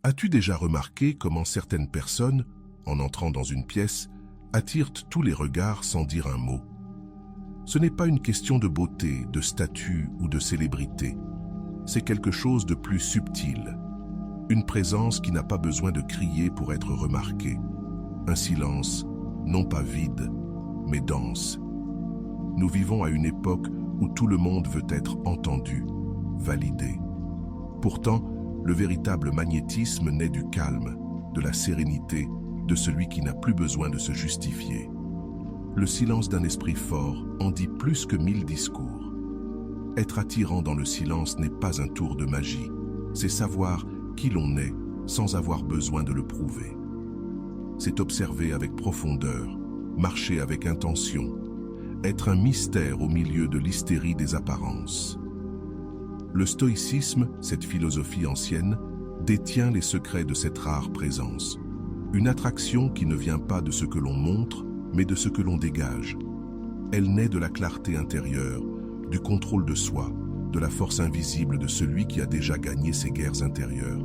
As-tu déjà remarqué comment certaines personnes, en entrant dans une pièce, attirent tous les regards sans dire un mot? Ce n'est pas une question de beauté, de statut ou de célébrité. C'est quelque chose de plus subtil. Une présence qui n'a pas besoin de crier pour être remarquée. Un silence, non pas vide, mais dense. Nous vivons à une époque où tout le monde veut être entendu, validé. Pourtant, le véritable magnétisme naît du calme, de la sérénité, de celui qui n'a plus besoin de se justifier. Le silence d'un esprit fort en dit plus que 1000 discours. Être attirant dans le silence n'est pas un tour de magie, c'est savoir qui l'on est sans avoir besoin de le prouver. C'est observer avec profondeur, marcher avec intention, être un mystère au milieu de l'hystérie des apparences. Le stoïcisme, cette philosophie ancienne, détient les secrets de cette rare présence. Une attraction qui ne vient pas de ce que l'on montre, mais de ce que l'on dégage. Elle naît de la clarté intérieure, du contrôle de soi, de la force invisible de celui qui a déjà gagné ses guerres intérieures.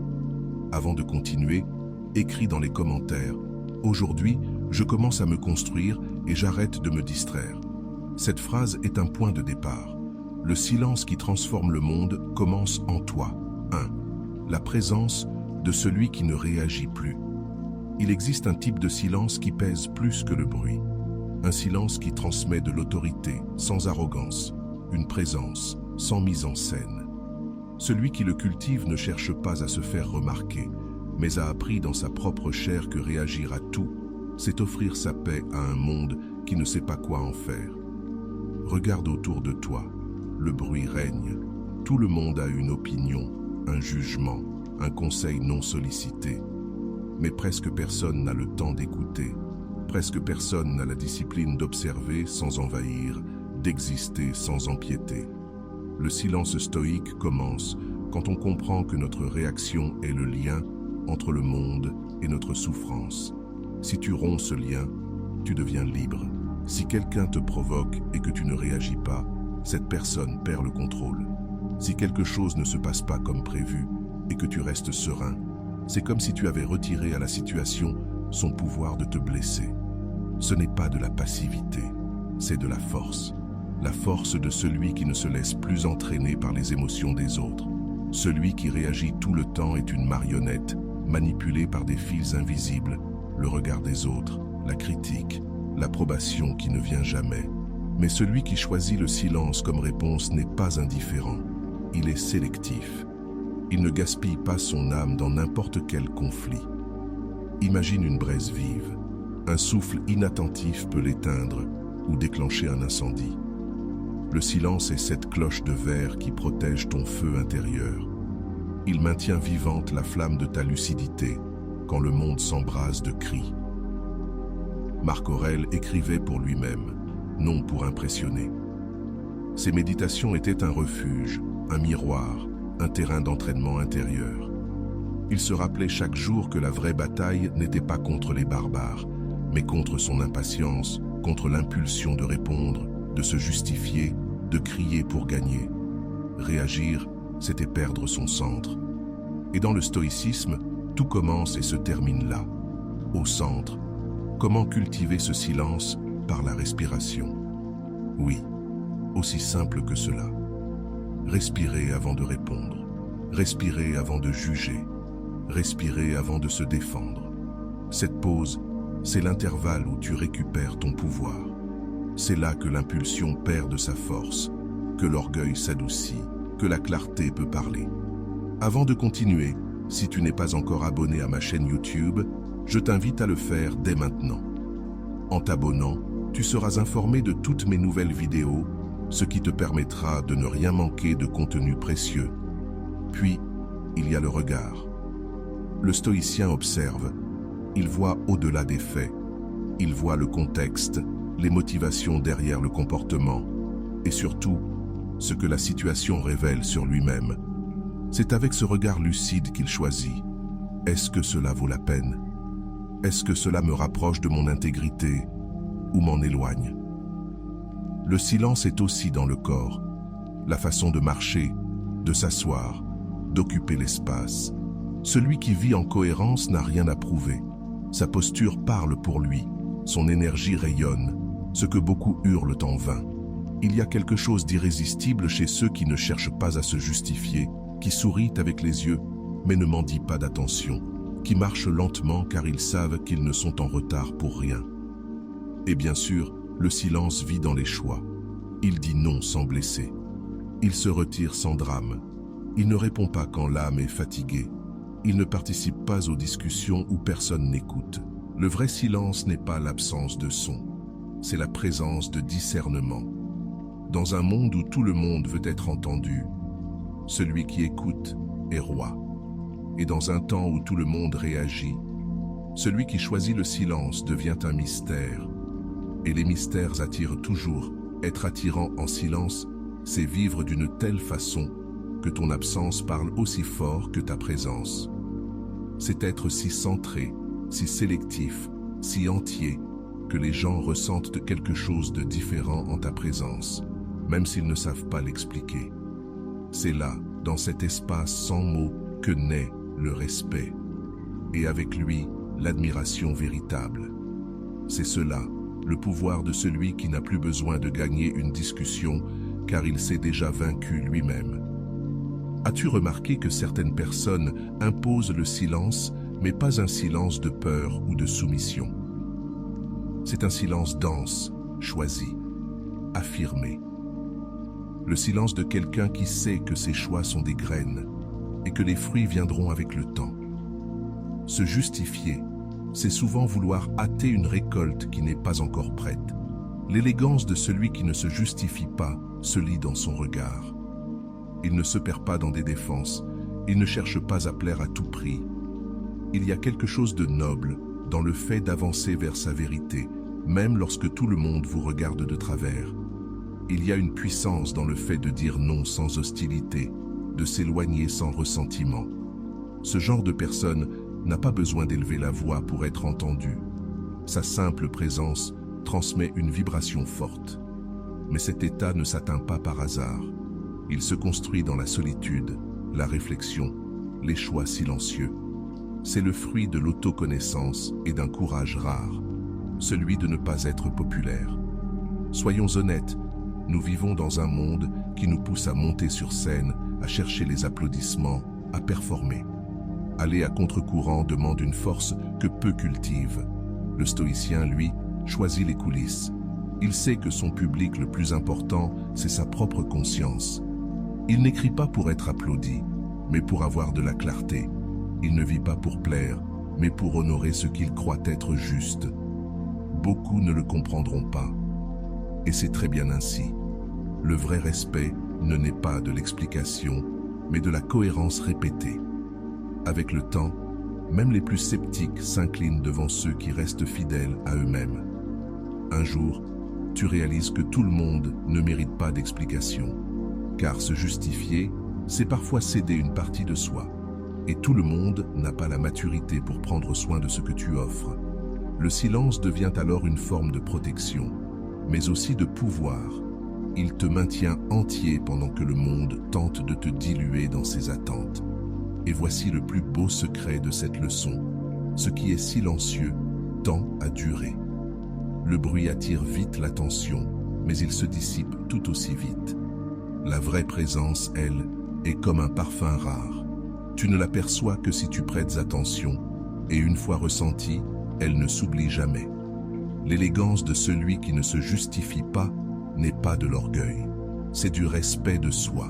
Avant de continuer, écris dans les commentaires « Aujourd'hui, je commence à me construire et j'arrête de me distraire ». Cette phrase est un point de départ. Le silence qui transforme le monde commence en toi. 1. La présence de celui qui ne réagit plus. Il existe un type de silence qui pèse plus que le bruit. Un silence qui transmet de l'autorité, sans arrogance. Une présence, sans mise en scène. Celui qui le cultive ne cherche pas à se faire remarquer, mais a appris dans sa propre chair que réagir à tout, c'est offrir sa paix à un monde qui ne sait pas quoi en faire. Regarde autour de toi. Le bruit règne. Tout le monde a une opinion, un jugement, un conseil non sollicité. Mais presque personne n'a le temps d'écouter. Presque personne n'a la discipline d'observer sans envahir, d'exister sans empiéter. Le silence stoïque commence quand on comprend que notre réaction est le lien entre le monde et notre souffrance. Si tu romps ce lien, tu deviens libre. Si quelqu'un te provoque et que tu ne réagis pas, cette personne perd le contrôle. Si quelque chose ne se passe pas comme prévu et que tu restes serein, c'est comme si tu avais retiré à la situation son pouvoir de te blesser. Ce n'est pas de la passivité, c'est de la force. La force de celui qui ne se laisse plus entraîner par les émotions des autres. Celui qui réagit tout le temps est une marionnette, manipulée par des fils invisibles, le regard des autres, la critique, l'approbation qui ne vient jamais. Mais celui qui choisit le silence comme réponse n'est pas indifférent. Il est sélectif. Il ne gaspille pas son âme dans n'importe quel conflit. Imagine une braise vive. Un souffle inattentif peut l'éteindre ou déclencher un incendie. Le silence est cette cloche de verre qui protège ton feu intérieur. Il maintient vivante la flamme de ta lucidité quand le monde s'embrase de cris. Marc Aurèle écrivait pour lui-même, non pour impressionner. Ses méditations étaient un refuge, un miroir, un terrain d'entraînement intérieur. Il se rappelait chaque jour que la vraie bataille n'était pas contre les barbares, mais contre son impatience, contre l'impulsion de répondre, de se justifier, de crier pour gagner. Réagir, c'était perdre son centre. Et dans le stoïcisme, tout commence et se termine là, au centre. Comment cultiver ce silence? Par la respiration. Oui, aussi simple que cela. Respirer avant de répondre. Respirer avant de juger. Respirer avant de se défendre. Cette pause, c'est l'intervalle où tu récupères ton pouvoir. C'est là que l'impulsion perd de sa force, que l'orgueil s'adoucit, que la clarté peut parler. Avant de continuer, si tu n'es pas encore abonné à ma chaîne YouTube, je t'invite à le faire dès maintenant. En t'abonnant, tu seras informé de toutes mes nouvelles vidéos, ce qui te permettra de ne rien manquer de contenu précieux. Puis, il y a le regard. Le stoïcien observe, il voit au-delà des faits, il voit le contexte, les motivations derrière le comportement, et surtout, ce que la situation révèle sur lui-même. C'est avec ce regard lucide qu'il choisit. Est-ce que cela vaut la peine? Est-ce que cela me rapproche de mon intégrité ou m'en éloigne? Le silence est aussi dans le corps, la façon de marcher, de s'asseoir, d'occuper l'espace. Celui qui vit en cohérence n'a rien à prouver. Sa posture parle pour lui, son énergie rayonne, ce que beaucoup hurlent en vain. Il y a quelque chose d'irrésistible chez ceux qui ne cherchent pas à se justifier, qui sourient avec les yeux, mais ne mendient pas d'attention, qui marchent lentement car ils savent qu'ils ne sont en retard pour rien. Et bien sûr, le silence vit dans les choix. Il dit non sans blesser. Il se retire sans drame. Il ne répond pas quand l'âme est fatiguée. Il ne participe pas aux discussions où personne n'écoute. Le vrai silence n'est pas l'absence de son, c'est la présence de discernement. Dans un monde où tout le monde veut être entendu, celui qui écoute est roi. Et dans un temps où tout le monde réagit, celui qui choisit le silence devient un mystère. Et les mystères attirent toujours. Être attirant en silence, c'est vivre d'une telle façon que ton absence parle aussi fort que ta présence. C'est être si centré, si sélectif, si entier, que les gens ressentent quelque chose de différent en ta présence, même s'ils ne savent pas l'expliquer. C'est là, dans cet espace sans mots, que naît le respect, et avec lui, l'admiration véritable. C'est cela, le pouvoir de celui qui n'a plus besoin de gagner une discussion, car il s'est déjà vaincu lui-même. As-tu remarqué que certaines personnes imposent le silence, mais pas un silence de peur ou de soumission? C'est un silence dense, choisi, affirmé. Le silence de quelqu'un qui sait que ses choix sont des graines et que les fruits viendront avec le temps. Se justifier, c'est souvent vouloir hâter une récolte qui n'est pas encore prête. L'élégance de celui qui ne se justifie pas se lit dans son regard. Il ne se perd pas dans des défenses, il ne cherche pas à plaire à tout prix. Il y a quelque chose de noble dans le fait d'avancer vers sa vérité, même lorsque tout le monde vous regarde de travers. Il y a une puissance dans le fait de dire non sans hostilité, de s'éloigner sans ressentiment. Ce genre de personne n'a pas besoin d'élever la voix pour être entendu. Sa simple présence transmet une vibration forte. Mais cet état ne s'atteint pas par hasard. Il se construit dans la solitude, la réflexion, les choix silencieux. C'est le fruit de l'autoconnaissance et d'un courage rare, celui de ne pas être populaire. Soyons honnêtes, nous vivons dans un monde qui nous pousse à monter sur scène, à chercher les applaudissements, à performer. Aller à contre-courant demande une force que peu cultivent. Le stoïcien, lui, choisit les coulisses. Il sait que son public le plus important, c'est sa propre conscience. Il n'écrit pas pour être applaudi, mais pour avoir de la clarté. Il ne vit pas pour plaire, mais pour honorer ce qu'il croit être juste. Beaucoup ne le comprendront pas. Et c'est très bien ainsi. Le vrai respect ne naît pas de l'explication, mais de la cohérence répétée. Avec le temps, même les plus sceptiques s'inclinent devant ceux qui restent fidèles à eux-mêmes. Un jour, tu réalises que tout le monde ne mérite pas d'explication. Car se justifier, c'est parfois céder une partie de soi. Et tout le monde n'a pas la maturité pour prendre soin de ce que tu offres. Le silence devient alors une forme de protection, mais aussi de pouvoir. Il te maintient entier pendant que le monde tente de te diluer dans ses attentes. Et voici le plus beau secret de cette leçon. Ce qui est silencieux tend à durer. Le bruit attire vite l'attention, mais il se dissipe tout aussi vite. La vraie présence, elle, est comme un parfum rare. Tu ne l'aperçois que si tu prêtes attention, et une fois ressentie, elle ne s'oublie jamais. L'élégance de celui qui ne se justifie pas n'est pas de l'orgueil, c'est du respect de soi.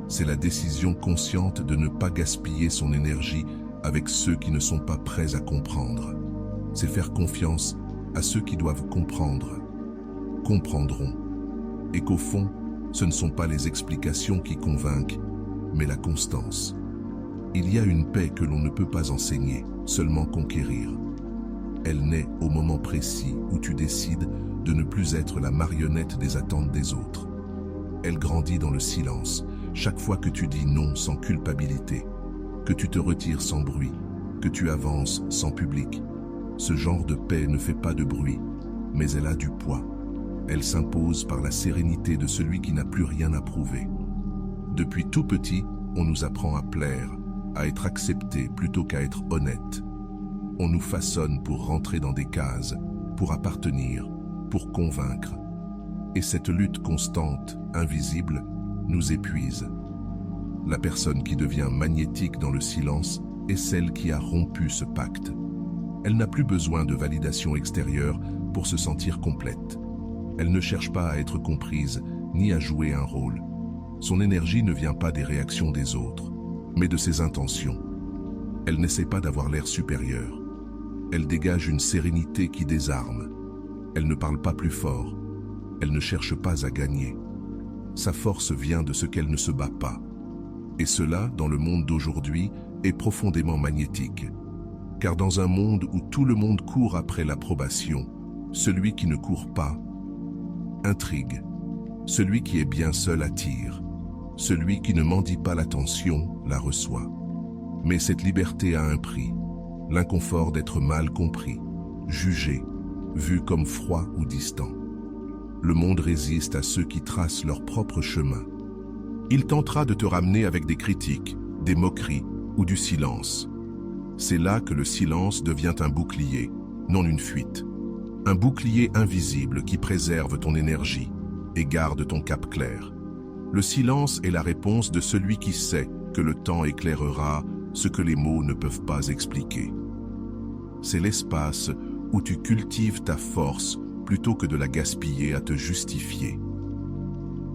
C'est la décision consciente de ne pas gaspiller son énergie avec ceux qui ne sont pas prêts à comprendre. C'est faire confiance à ceux qui doivent comprendre, comprendront, et qu'au fond, ce ne sont pas les explications qui convainquent, mais la constance. Il y a une paix que l'on ne peut pas enseigner, seulement conquérir. Elle naît au moment précis où tu décides de ne plus être la marionnette des attentes des autres. Elle grandit dans le silence, chaque fois que tu dis non sans culpabilité, que tu te retires sans bruit, que tu avances sans public. Ce genre de paix ne fait pas de bruit, mais elle a du poids. Elle s'impose par la sérénité de celui qui n'a plus rien à prouver. Depuis tout petit, on nous apprend à plaire, à être accepté plutôt qu'à être honnête. On nous façonne pour rentrer dans des cases, pour appartenir, pour convaincre. Et cette lutte constante, invisible, nous épuise. La personne qui devient magnétique dans le silence est celle qui a rompu ce pacte. Elle n'a plus besoin de validation extérieure pour se sentir complète. Elle ne cherche pas à être comprise, ni à jouer un rôle. Son énergie ne vient pas des réactions des autres, mais de ses intentions. Elle n'essaie pas d'avoir l'air supérieur. Elle dégage une sérénité qui désarme. Elle ne parle pas plus fort. Elle ne cherche pas à gagner. Sa force vient de ce qu'elle ne se bat pas. Et cela, dans le monde d'aujourd'hui, est profondément magnétique. Car dans un monde où tout le monde court après l'approbation, celui qui ne court pas intrigue. Celui qui est bien seul attire. Celui qui ne mendie pas l'attention la reçoit. Mais cette liberté a un prix. L'inconfort d'être mal compris, jugé, vu comme froid ou distant. Le monde résiste à ceux qui tracent leur propre chemin. Il tentera de te ramener avec des critiques, des moqueries ou du silence. C'est là que le silence devient un bouclier, non une fuite. Un bouclier invisible qui préserve ton énergie et garde ton cap clair. Le silence est la réponse de celui qui sait que le temps éclairera ce que les mots ne peuvent pas expliquer. C'est l'espace où tu cultives ta force plutôt que de la gaspiller à te justifier.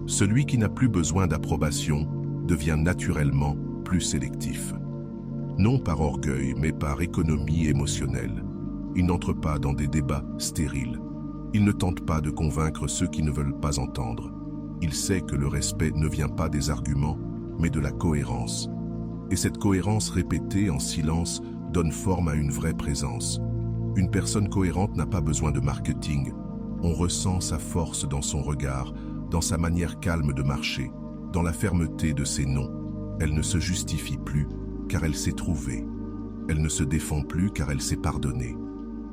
Celui qui n'a plus besoin d'approbation devient naturellement plus sélectif. Non par orgueil, mais par économie émotionnelle. Il n'entre pas dans des débats stériles. Il ne tente pas de convaincre ceux qui ne veulent pas entendre. Il sait que le respect ne vient pas des arguments, mais de la cohérence. Et cette cohérence répétée en silence donne forme à une vraie présence. Une personne cohérente n'a pas besoin de marketing. On ressent sa force dans son regard, dans sa manière calme de marcher, dans la fermeté de ses noms. Elle ne se justifie plus, car elle s'est trouvée. Elle ne se défend plus, car elle s'est pardonnée.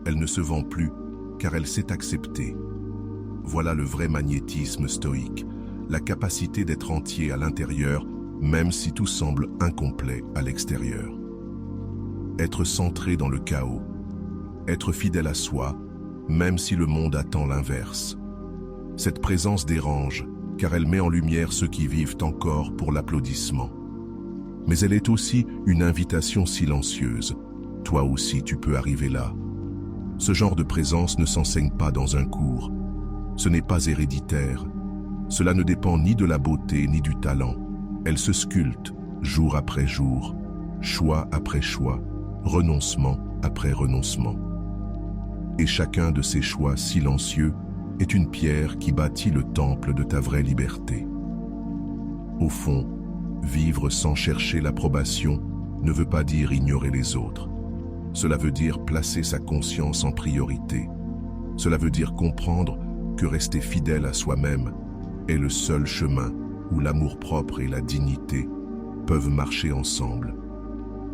Elle ne se vend plus, car elle s'est acceptée. Voilà le vrai magnétisme stoïque, la capacité d'être entier à l'intérieur, même si tout semble incomplet à l'extérieur. Être centré dans le chaos. Être fidèle à soi, même si le monde attend l'inverse. Cette présence dérange, car elle met en lumière ceux qui vivent encore pour l'applaudissement. Mais elle est aussi une invitation silencieuse. Toi aussi tu peux arriver là. Ce genre de présence ne s'enseigne pas dans un cours. Ce n'est pas héréditaire. Cela ne dépend ni de la beauté ni du talent. Elle se sculpte, jour après jour, choix après choix, renoncement après renoncement. Et chacun de ces choix silencieux est une pierre qui bâtit le temple de ta vraie liberté. Au fond, vivre sans chercher l'approbation ne veut pas dire ignorer les autres. Cela veut dire placer sa conscience en priorité. Cela veut dire comprendre que rester fidèle à soi-même est le seul chemin où l'amour-propre et la dignité peuvent marcher ensemble.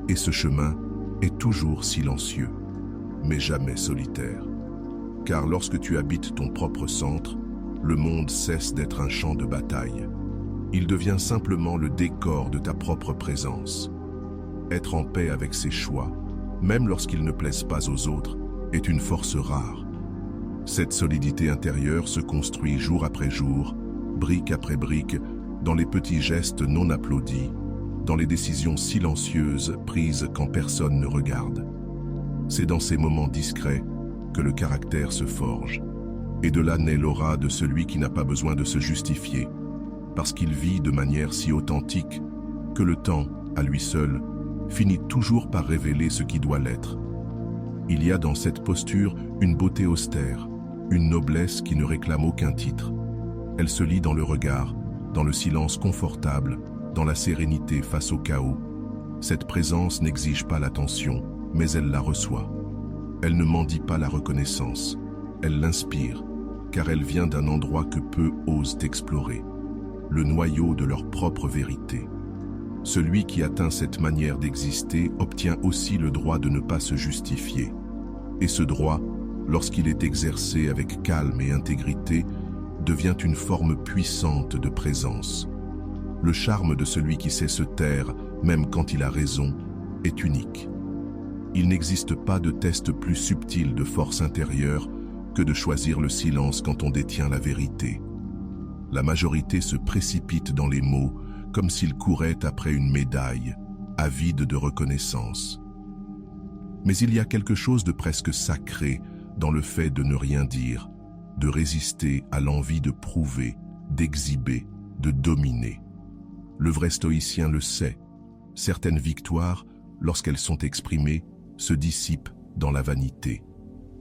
Et ce chemin est toujours silencieux, mais jamais solitaire. Car lorsque tu habites ton propre centre, le monde cesse d'être un champ de bataille. Il devient simplement le décor de ta propre présence. Être en paix avec ses choix, même lorsqu'ils ne plaisent pas aux autres, est une force rare. Cette solidité intérieure se construit jour après jour, brique après brique, dans les petits gestes non applaudis, dans les décisions silencieuses prises quand personne ne regarde. C'est dans ces moments discrets que le caractère se forge. Et de là naît l'aura de celui qui n'a pas besoin de se justifier, parce qu'il vit de manière si authentique que le temps, à lui seul, finit toujours par révéler ce qui doit l'être. Il y a dans cette posture une beauté austère, une noblesse qui ne réclame aucun titre. Elle se lit dans le regard, dans le silence confortable, dans la sérénité face au chaos. Cette présence n'exige pas l'attention, mais elle la reçoit. Elle ne mendie pas la reconnaissance, elle l'inspire, car elle vient d'un endroit que peu osent explorer, le noyau de leur propre vérité. Celui qui atteint cette manière d'exister obtient aussi le droit de ne pas se justifier. Et ce droit, lorsqu'il est exercé avec calme et intégrité, devient une forme puissante de présence. Le charme de celui qui sait se taire même quand il a raison, est unique. Il n'existe pas de test plus subtil de force intérieure que de choisir le silence quand on détient la vérité. La majorité se précipite dans les mots comme s'ils couraient après une médaille, avide de reconnaissance. Mais il y a quelque chose de presque sacré dans le fait de ne rien dire, de résister à l'envie de prouver, d'exhiber, de dominer. Le vrai stoïcien le sait. Certaines victoires, lorsqu'elles sont exprimées, se dissipent dans la vanité.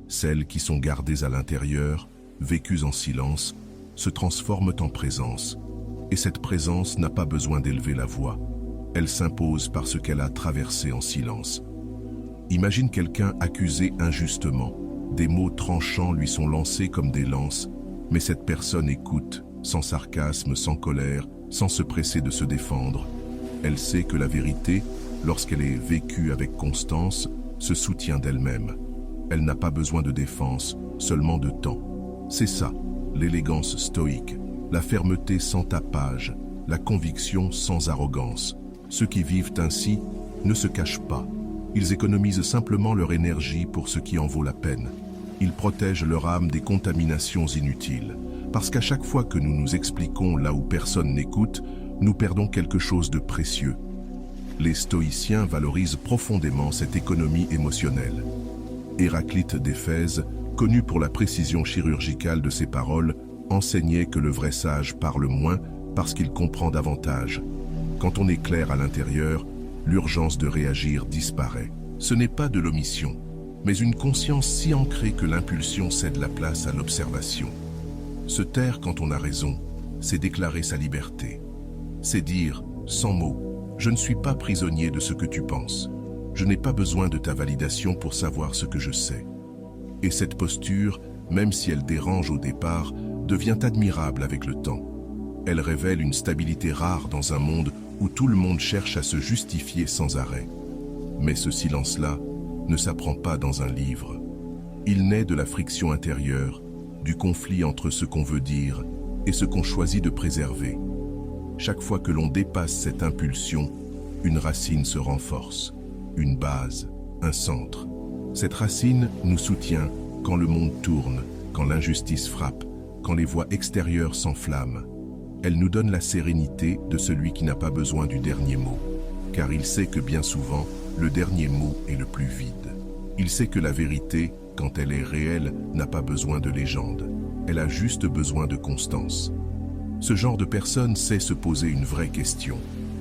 Celles qui sont gardées à l'intérieur, vécues en silence, se transforment en présence. Et cette présence n'a pas besoin d'élever la voix. Elle s'impose parce qu'elle a traversé en silence. Imagine quelqu'un accusé injustement. Des mots tranchants lui sont lancés comme des lances, mais cette personne écoute, sans sarcasme, sans colère, sans se presser de se défendre. Elle sait que la vérité, lorsqu'elle est vécue avec constance, se soutient d'elle-même. Elle n'a pas besoin de défense, seulement de temps. C'est ça, l'élégance stoïque, la fermeté sans tapage, la conviction sans arrogance. Ceux qui vivent ainsi ne se cachent pas. Ils économisent simplement leur énergie pour ce qui en vaut la peine. Ils protègent leur âme des contaminations inutiles. Parce qu'à chaque fois que nous nous expliquons là où personne n'écoute, nous perdons quelque chose de précieux. Les stoïciens valorisent profondément cette économie émotionnelle. Héraclite d'Éphèse, connu pour la précision chirurgicale de ses paroles, enseignait que le vrai sage parle moins parce qu'il comprend davantage. Quand on est clair à l'intérieur, l'urgence de réagir disparaît. Ce n'est pas de l'omission, mais une conscience si ancrée que l'impulsion cède la place à l'observation. Se taire quand on a raison, c'est déclarer sa liberté. C'est dire, sans mots, je ne suis pas prisonnier de ce que tu penses. Je n'ai pas besoin de ta validation pour savoir ce que je sais. Et cette posture, même si elle dérange au départ, devient admirable avec le temps. Elle révèle une stabilité rare dans un monde où tout le monde cherche à se justifier sans arrêt. Mais ce silence-là ne s'apprend pas dans un livre. Il naît de la friction intérieure, du conflit entre ce qu'on veut dire et ce qu'on choisit de préserver. Chaque fois que l'on dépasse cette impulsion, une racine se renforce, une base, un centre. Cette racine nous soutient quand le monde tourne, quand l'injustice frappe, quand les voix extérieures s'enflamment. Elle nous donne la sérénité de celui qui n'a pas besoin du dernier mot, car il sait que bien souvent, le dernier mot est le plus vide. Il sait que la vérité, quand elle est réelle, n'a pas besoin de légende. Elle a juste besoin de constance. Ce genre de personne sait se poser une vraie question.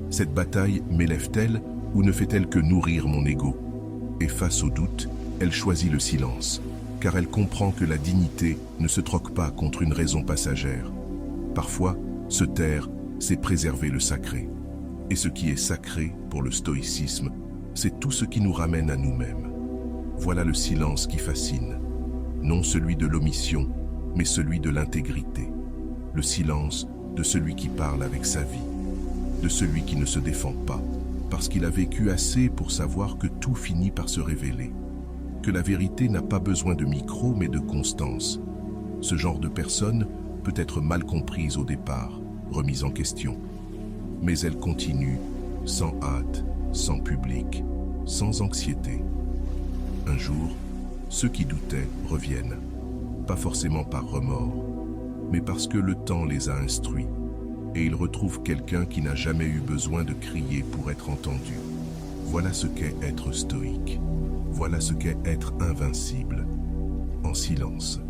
Cette bataille m'élève-t-elle ou ne fait-elle que nourrir mon ego? Et face au doute, elle choisit le silence, car elle comprend que la dignité ne se troque pas contre une raison passagère. Parfois, se taire, c'est préserver le sacré. Et ce qui est sacré, pour le stoïcisme, c'est tout ce qui nous ramène à nous-mêmes. Voilà le silence qui fascine. Non celui de l'omission, mais celui de l'intégrité. Le silence de celui qui parle avec sa vie. De celui qui ne se défend pas, parce qu'il a vécu assez pour savoir que tout finit par se révéler. Que la vérité n'a pas besoin de micro, mais de constance. Ce genre de personne peut être mal comprise au départ, remise en question. Mais elle continue, sans hâte, sans public, sans anxiété. Un jour, ceux qui doutaient reviennent, pas forcément par remords, mais parce que le temps les a instruits, et ils retrouvent quelqu'un qui n'a jamais eu besoin de crier pour être entendu. Voilà ce qu'est être stoïque. Voilà ce qu'est être invincible, en silence.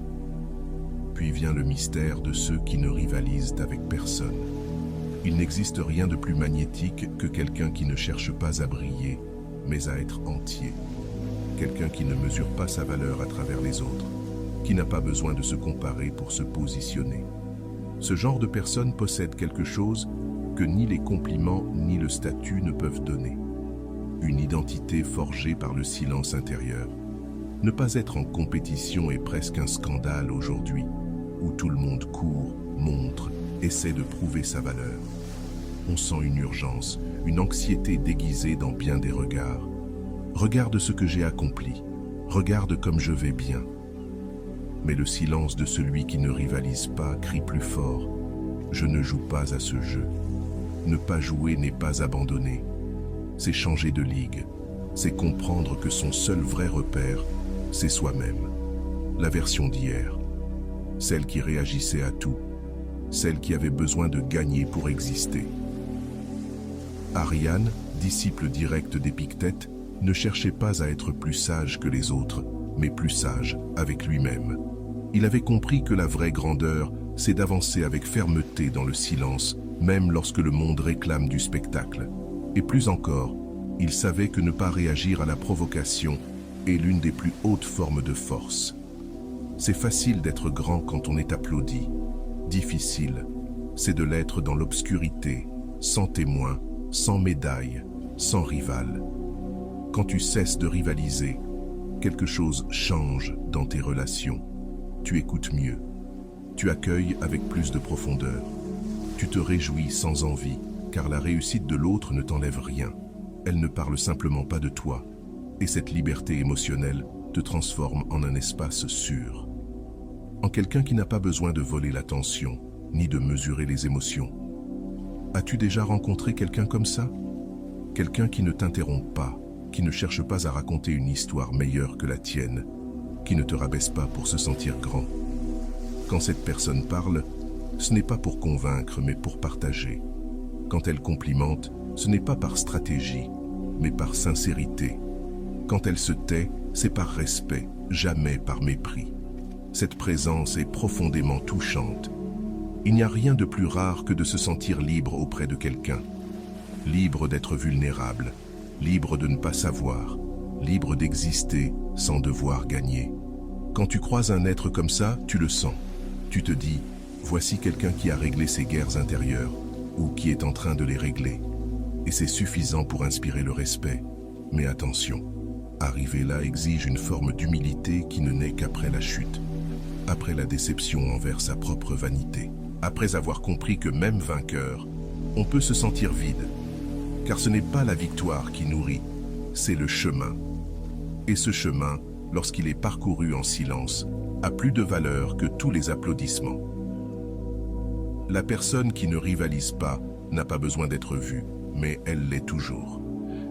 Puis vient le mystère de ceux qui ne rivalisent avec personne. Il n'existe rien de plus magnétique que quelqu'un qui ne cherche pas à briller, mais à être entier. Quelqu'un qui ne mesure pas sa valeur à travers les autres, qui n'a pas besoin de se comparer pour se positionner. Ce genre de personne possède quelque chose que ni les compliments ni le statut ne peuvent donner. Une identité forgée par le silence intérieur. Ne pas être en compétition est presque un scandale aujourd'hui, où tout le monde court, montre, essaie de prouver sa valeur. On sent une urgence, une anxiété déguisée dans bien des regards. Regarde ce que j'ai accompli, regarde comme je vais bien. Mais le silence de celui qui ne rivalise pas crie plus fort. Je ne joue pas à ce jeu. Ne pas jouer n'est pas abandonner. c'est changer de ligue, c'est comprendre que son seul vrai repère, c'est soi-même. La version d'hier, celle qui réagissait à tout, celle qui avait besoin de gagner pour exister. Ariane, disciple direct d'Épictète, ne cherchait pas à être plus sage que les autres, mais plus sage avec lui-même. Il avait compris que la vraie grandeur, c'est d'avancer avec fermeté dans le silence, même lorsque le monde réclame du spectacle. Et plus encore, il savait que ne pas réagir à la provocation est l'une des plus hautes formes de force. C'est facile d'être grand quand on est applaudi. Difficile, c'est de l'être dans l'obscurité, sans témoin, sans médaille, sans rival. Quand tu cesses de rivaliser, quelque chose change dans tes relations. Tu écoutes mieux. Tu accueilles avec plus de profondeur. Tu te réjouis sans envie, car la réussite de l'autre ne t'enlève rien. Elle ne parle simplement pas de toi. Et cette liberté émotionnelle te transforme en un espace sûr. En quelqu'un qui n'a pas besoin de voler l'attention, ni de mesurer les émotions. As-tu déjà rencontré quelqu'un comme ça? Quelqu'un qui ne t'interrompt pas, qui ne cherche pas à raconter une histoire meilleure que la tienne, qui ne te rabaisse pas pour se sentir grand. Quand cette personne parle, ce n'est pas pour convaincre, mais pour partager. Quand elle complimente, ce n'est pas par stratégie, mais par sincérité. Quand elle se tait, c'est par respect, jamais par mépris. Cette présence est profondément touchante. Il n'y a rien de plus rare que de se sentir libre auprès de quelqu'un. Libre d'être vulnérable, libre de ne pas savoir, libre d'exister sans devoir gagner. Quand tu croises un être comme ça, tu le sens. Tu te dis, voici quelqu'un qui a réglé ses guerres intérieures, ou qui est en train de les régler. Et c'est suffisant pour inspirer le respect. Mais attention, arriver là exige une forme d'humilité qui ne naît qu'après la chute, après la déception envers sa propre vanité, après avoir compris que même vainqueur, on peut se sentir vide. Car ce n'est pas la victoire qui nourrit, c'est le chemin. Et ce chemin, lorsqu'il est parcouru en silence, a plus de valeur que tous les applaudissements. La personne qui ne rivalise pas n'a pas besoin d'être vue, mais elle l'est toujours.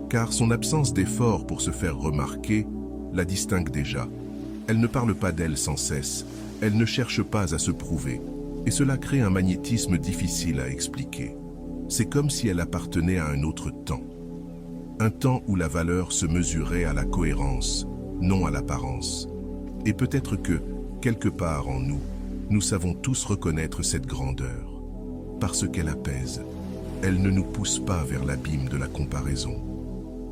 Car son absence d'effort pour se faire remarquer la distingue déjà. Elle ne parle pas d'elle sans cesse, elle ne cherche pas à se prouver, et cela crée un magnétisme difficile à expliquer. C'est comme si elle appartenait à un autre temps. Un temps où la valeur se mesurait à la cohérence, non à l'apparence. Et peut-être que, quelque part en nous, nous savons tous reconnaître cette grandeur. Parce qu'elle apaise. Elle ne nous pousse pas vers l'abîme de la comparaison.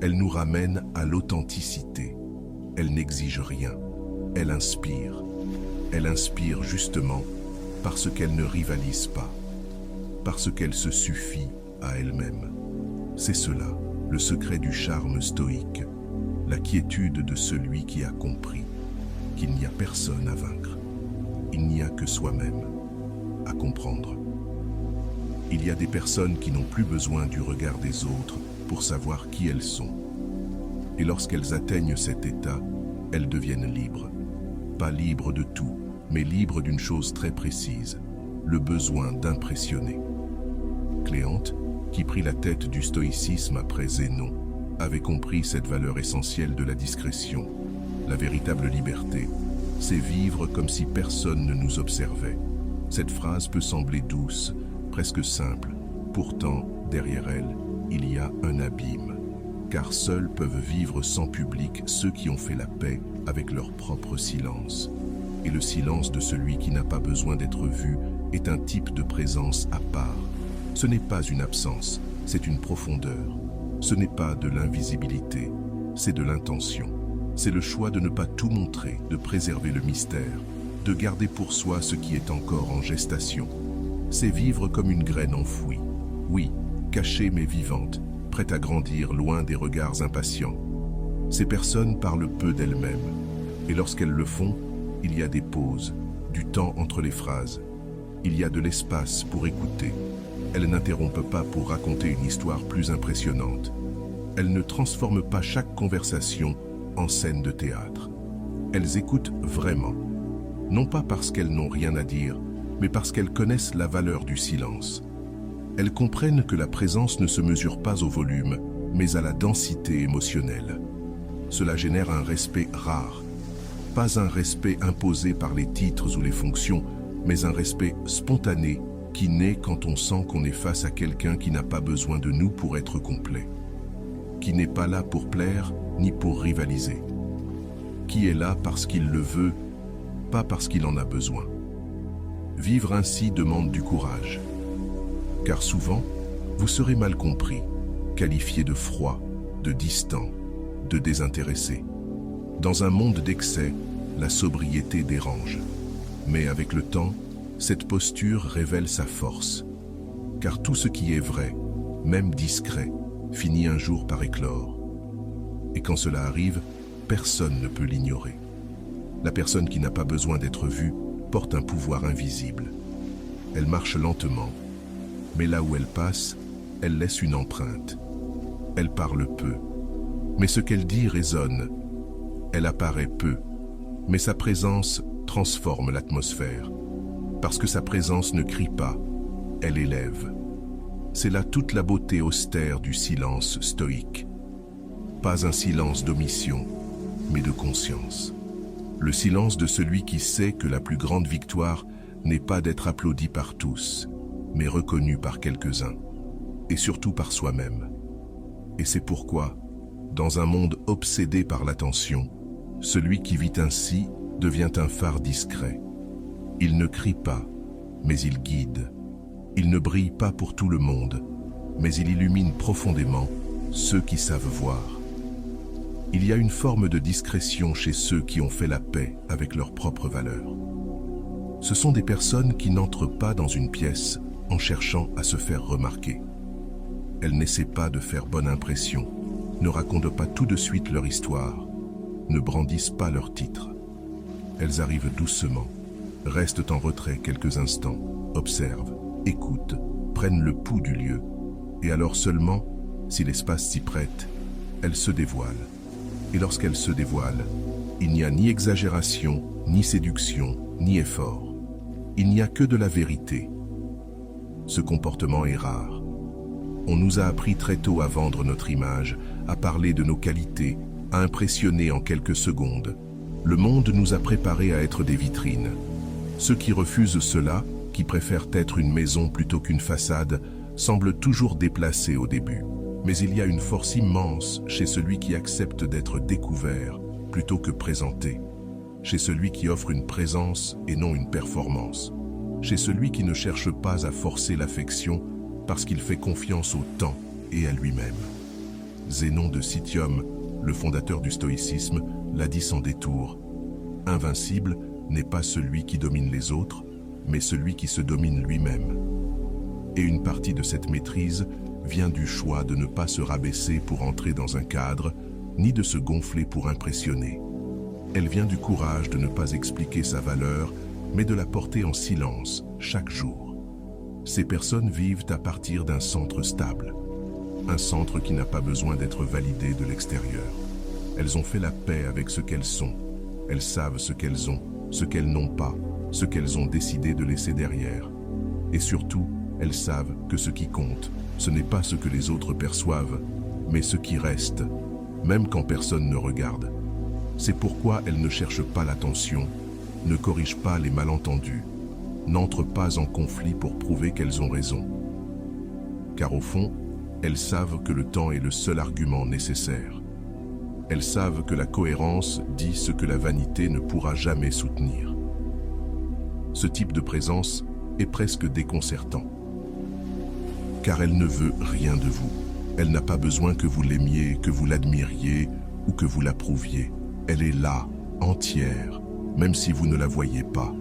Elle nous ramène à l'authenticité. Elle n'exige rien. Elle inspire. Elle inspire justement parce qu'elle ne rivalise pas. Parce qu'elle se suffit à elle-même. C'est cela, le secret du charme stoïque, la quiétude de celui qui a compris qu'il n'y a personne à vaincre. Il n'y a que soi-même à comprendre. Il y a des personnes qui n'ont plus besoin du regard des autres pour savoir qui elles sont. Et lorsqu'elles atteignent cet état, elles deviennent libres. Pas libres de tout, mais libres d'une chose très précise, le besoin d'impressionner. Cléante, qui prit la tête du stoïcisme après Zénon, avait compris cette valeur essentielle de la discrétion. La véritable liberté, c'est vivre comme si personne ne nous observait. Cette phrase peut sembler douce, presque simple. Pourtant, derrière elle, il y a un abîme. Car seuls peuvent vivre sans public ceux qui ont fait la paix avec leur propre silence. Et le silence de celui qui n'a pas besoin d'être vu est un type de présence à part. Ce n'est pas une absence, c'est une profondeur. Ce n'est pas de l'invisibilité, c'est de l'intention. C'est le choix de ne pas tout montrer, de préserver le mystère, de garder pour soi ce qui est encore en gestation. C'est vivre comme une graine enfouie. Oui, cachée mais vivante, prête à grandir loin des regards impatients. Ces personnes parlent peu d'elles-mêmes. Et lorsqu'elles le font, il y a des pauses, du temps entre les phrases. Il y a de l'espace pour écouter. Elles n'interrompent pas pour raconter une histoire plus impressionnante. Elles ne transforment pas chaque conversation en scène de théâtre. Elles écoutent vraiment. Non pas parce qu'elles n'ont rien à dire, mais parce qu'elles connaissent la valeur du silence. Elles comprennent que la présence ne se mesure pas au volume, mais à la densité émotionnelle. Cela génère un respect rare. Pas un respect imposé par les titres ou les fonctions, mais un respect spontané qui naît quand on sent qu'on est face à quelqu'un qui n'a pas besoin de nous pour être complet. Qui n'est pas là pour plaire ni pour rivaliser. Qui est là parce qu'il le veut, pas parce qu'il en a besoin. Vivre ainsi demande du courage. Car souvent, vous serez mal compris, qualifié de froid, de distant, de désintéressé. Dans un monde d'excès, la sobriété dérange. Mais avec le temps, cette posture révèle sa force. Car tout ce qui est vrai, même discret, finit un jour par éclore. Et quand cela arrive, personne ne peut l'ignorer. La personne qui n'a pas besoin d'être vue porte un pouvoir invisible. Elle marche lentement, mais là où elle passe, elle laisse une empreinte. Elle parle peu, mais ce qu'elle dit résonne. Elle apparaît peu, mais sa présence transforme l'atmosphère. Parce que sa présence ne crie pas, elle élève. C'est là toute la beauté austère du silence stoïque. Pas un silence d'omission, mais de conscience. Le silence de celui qui sait que la plus grande victoire n'est pas d'être applaudi par tous, mais reconnu par quelques-uns, et surtout par soi-même. Et c'est pourquoi, dans un monde obsédé par l'attention, celui qui vit ainsi devient un phare discret. Il ne crie pas, mais il guide. Il ne brille pas pour tout le monde, mais il illumine profondément ceux qui savent voir. Il y a une forme de discrétion chez ceux qui ont fait la paix avec leurs propres valeurs. Ce sont des personnes qui n'entrent pas dans une pièce en cherchant à se faire remarquer. Elles n'essaient pas de faire bonne impression, ne racontent pas tout de suite leur histoire, ne brandissent pas leur titre. Elles arrivent doucement, restent en retrait quelques instants, observent, écoutent, prennent le pouls du lieu, et alors seulement, si l'espace s'y prête, elles se dévoilent. Et lorsqu'elles se dévoilent, il n'y a ni exagération, ni séduction, ni effort. Il n'y a que de la vérité. Ce comportement est rare. On nous a appris très tôt à vendre notre image, à parler de nos qualités, à impressionner en quelques secondes. Le monde nous a préparés à être des vitrines. Ceux qui refusent cela, qui préfèrent être une maison plutôt qu'une façade, semblent toujours déplacés au début. Mais il y a une force immense chez celui qui accepte d'être découvert plutôt que présenté. Chez celui qui offre une présence et non une performance. Chez celui qui ne cherche pas à forcer l'affection parce qu'il fait confiance au temps et à lui-même. Zénon de Citium, le fondateur du stoïcisme, l'a dit sans détour. Invincible n'est pas celui qui domine les autres, mais celui qui se domine lui-même. Et une partie de cette maîtrise vient du choix de ne pas se rabaisser pour entrer dans un cadre, ni de se gonfler pour impressionner. Elle vient du courage de ne pas expliquer sa valeur, mais de la porter en silence, chaque jour. Ces personnes vivent à partir d'un centre stable, un centre qui n'a pas besoin d'être validé de l'extérieur. Elles ont fait la paix avec ce qu'elles sont. Elles savent ce qu'elles ont, ce qu'elles n'ont pas, ce qu'elles ont décidé de laisser derrière. Et surtout, elles savent que ce qui compte, ce n'est pas ce que les autres perçoivent, mais ce qui reste, même quand personne ne regarde. C'est pourquoi elles ne cherchent pas l'attention, ne corrigent pas les malentendus, n'entrent pas en conflit pour prouver qu'elles ont raison. Car au fond, elles savent que le temps est le seul argument nécessaire. Elles savent que la cohérence dit ce que la vanité ne pourra jamais soutenir. Ce type de présence est presque déconcertant. Car elle ne veut rien de vous. Elle n'a pas besoin que vous l'aimiez, que vous l'admiriez ou que vous l'approuviez. Elle est là, entière, même si vous ne la voyez pas.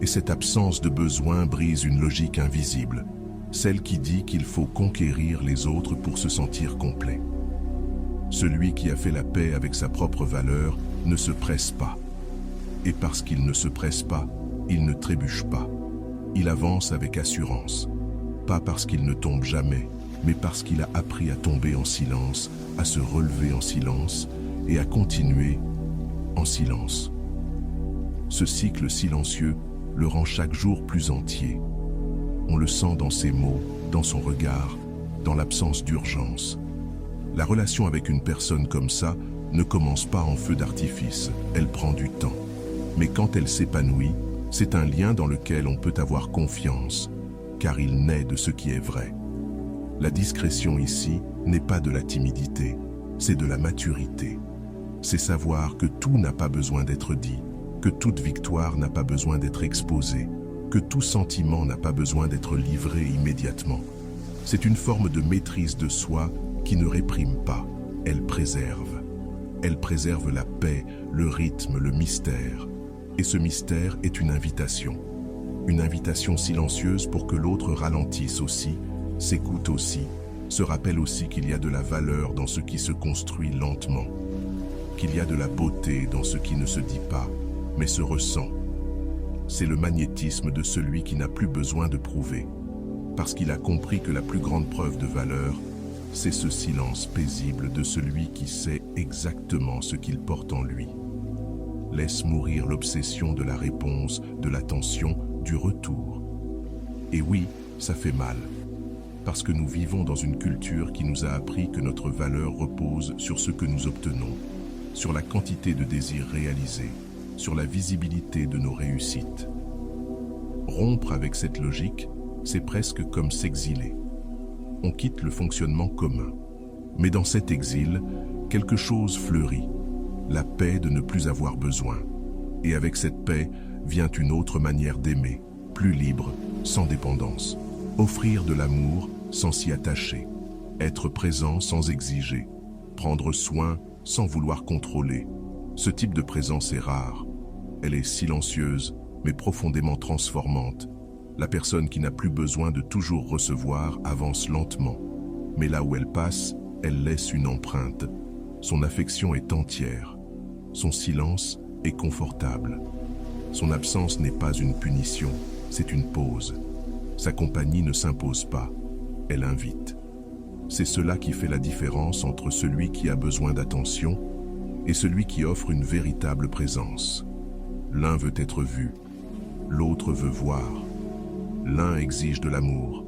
Et cette absence de besoin brise une logique invisible, celle qui dit qu'il faut conquérir les autres pour se sentir complet. Celui qui a fait la paix avec sa propre valeur ne se presse pas. Et parce qu'il ne se presse pas, il ne trébuche pas. Il avance avec assurance. Pas parce qu'il ne tombe jamais, mais parce qu'il a appris à tomber en silence, à se relever en silence et à continuer en silence. Ce cycle silencieux le rend chaque jour plus entier. On le sent dans ses mots, dans son regard, dans l'absence d'urgence. La relation avec une personne comme ça ne commence pas en feu d'artifice, elle prend du temps. Mais quand elle s'épanouit, c'est un lien dans lequel on peut avoir confiance, car il naît de ce qui est vrai. La discrétion ici n'est pas de la timidité, c'est de la maturité. C'est savoir que tout n'a pas besoin d'être dit, que toute victoire n'a pas besoin d'être exposée, que tout sentiment n'a pas besoin d'être livré immédiatement. C'est une forme de maîtrise de soi qui ne réprime pas, elle préserve. Elle préserve la paix, le rythme, le mystère. Et ce mystère est une invitation silencieuse pour que l'autre ralentisse aussi, s'écoute aussi, se rappelle aussi qu'il y a de la valeur dans ce qui se construit lentement, qu'il y a de la beauté dans ce qui ne se dit pas, mais se ressent. C'est le magnétisme de celui qui n'a plus besoin de prouver, parce qu'il a compris que la plus grande preuve de valeur, c'est ce silence paisible de celui qui sait exactement ce qu'il porte en lui. Laisse mourir l'obsession de la réponse, de l'attention, du retour. Et oui, ça fait mal, parce que nous vivons dans une culture qui nous a appris que notre valeur repose sur ce que nous obtenons, sur la quantité de désirs réalisés, sur la visibilité de nos réussites. Rompre avec cette logique, c'est presque comme s'exiler. On quitte le fonctionnement commun. Mais dans cet exil, quelque chose fleurit, la paix de ne plus avoir besoin. Et avec cette paix vient une autre manière d'aimer, plus libre, sans dépendance. Offrir de l'amour sans s'y attacher, être présent sans exiger, prendre soin sans vouloir contrôler. Ce type de présence est rare. Elle est silencieuse, mais profondément transformante. La personne qui n'a plus besoin de toujours recevoir avance lentement. Mais là où elle passe, elle laisse une empreinte. Son affection est entière. Son silence est confortable. Son absence n'est pas une punition, c'est une pause. Sa compagnie ne s'impose pas, elle invite. C'est cela qui fait la différence entre celui qui a besoin d'attention et celui qui offre une véritable présence. L'un veut être vu, l'autre veut voir. L'un exige de l'amour,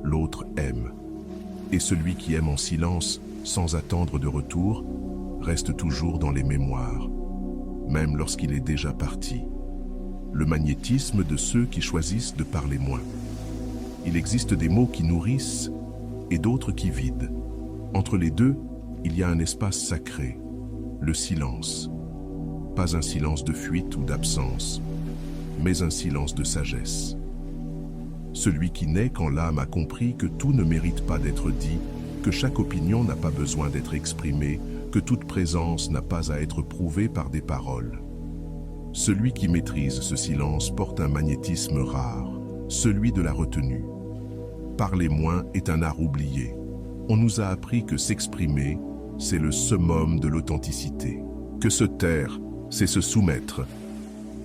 l'autre aime. Et celui qui aime en silence, sans attendre de retour, reste toujours dans les mémoires, même lorsqu'il est déjà parti. Le magnétisme de ceux qui choisissent de parler moins. Il existe des mots qui nourrissent et d'autres qui vident. Entre les deux, il y a un espace sacré, le silence. Pas un silence de fuite ou d'absence, mais un silence de sagesse. Celui qui naît quand l'âme a compris que tout ne mérite pas d'être dit, que chaque opinion n'a pas besoin d'être exprimée, que toute présence n'a pas à être prouvée par des paroles. Celui qui maîtrise ce silence porte un magnétisme rare, celui de la retenue. Parler moins est un art oublié. On nous a appris que s'exprimer, c'est le summum de l'authenticité. Que se taire, c'est se soumettre.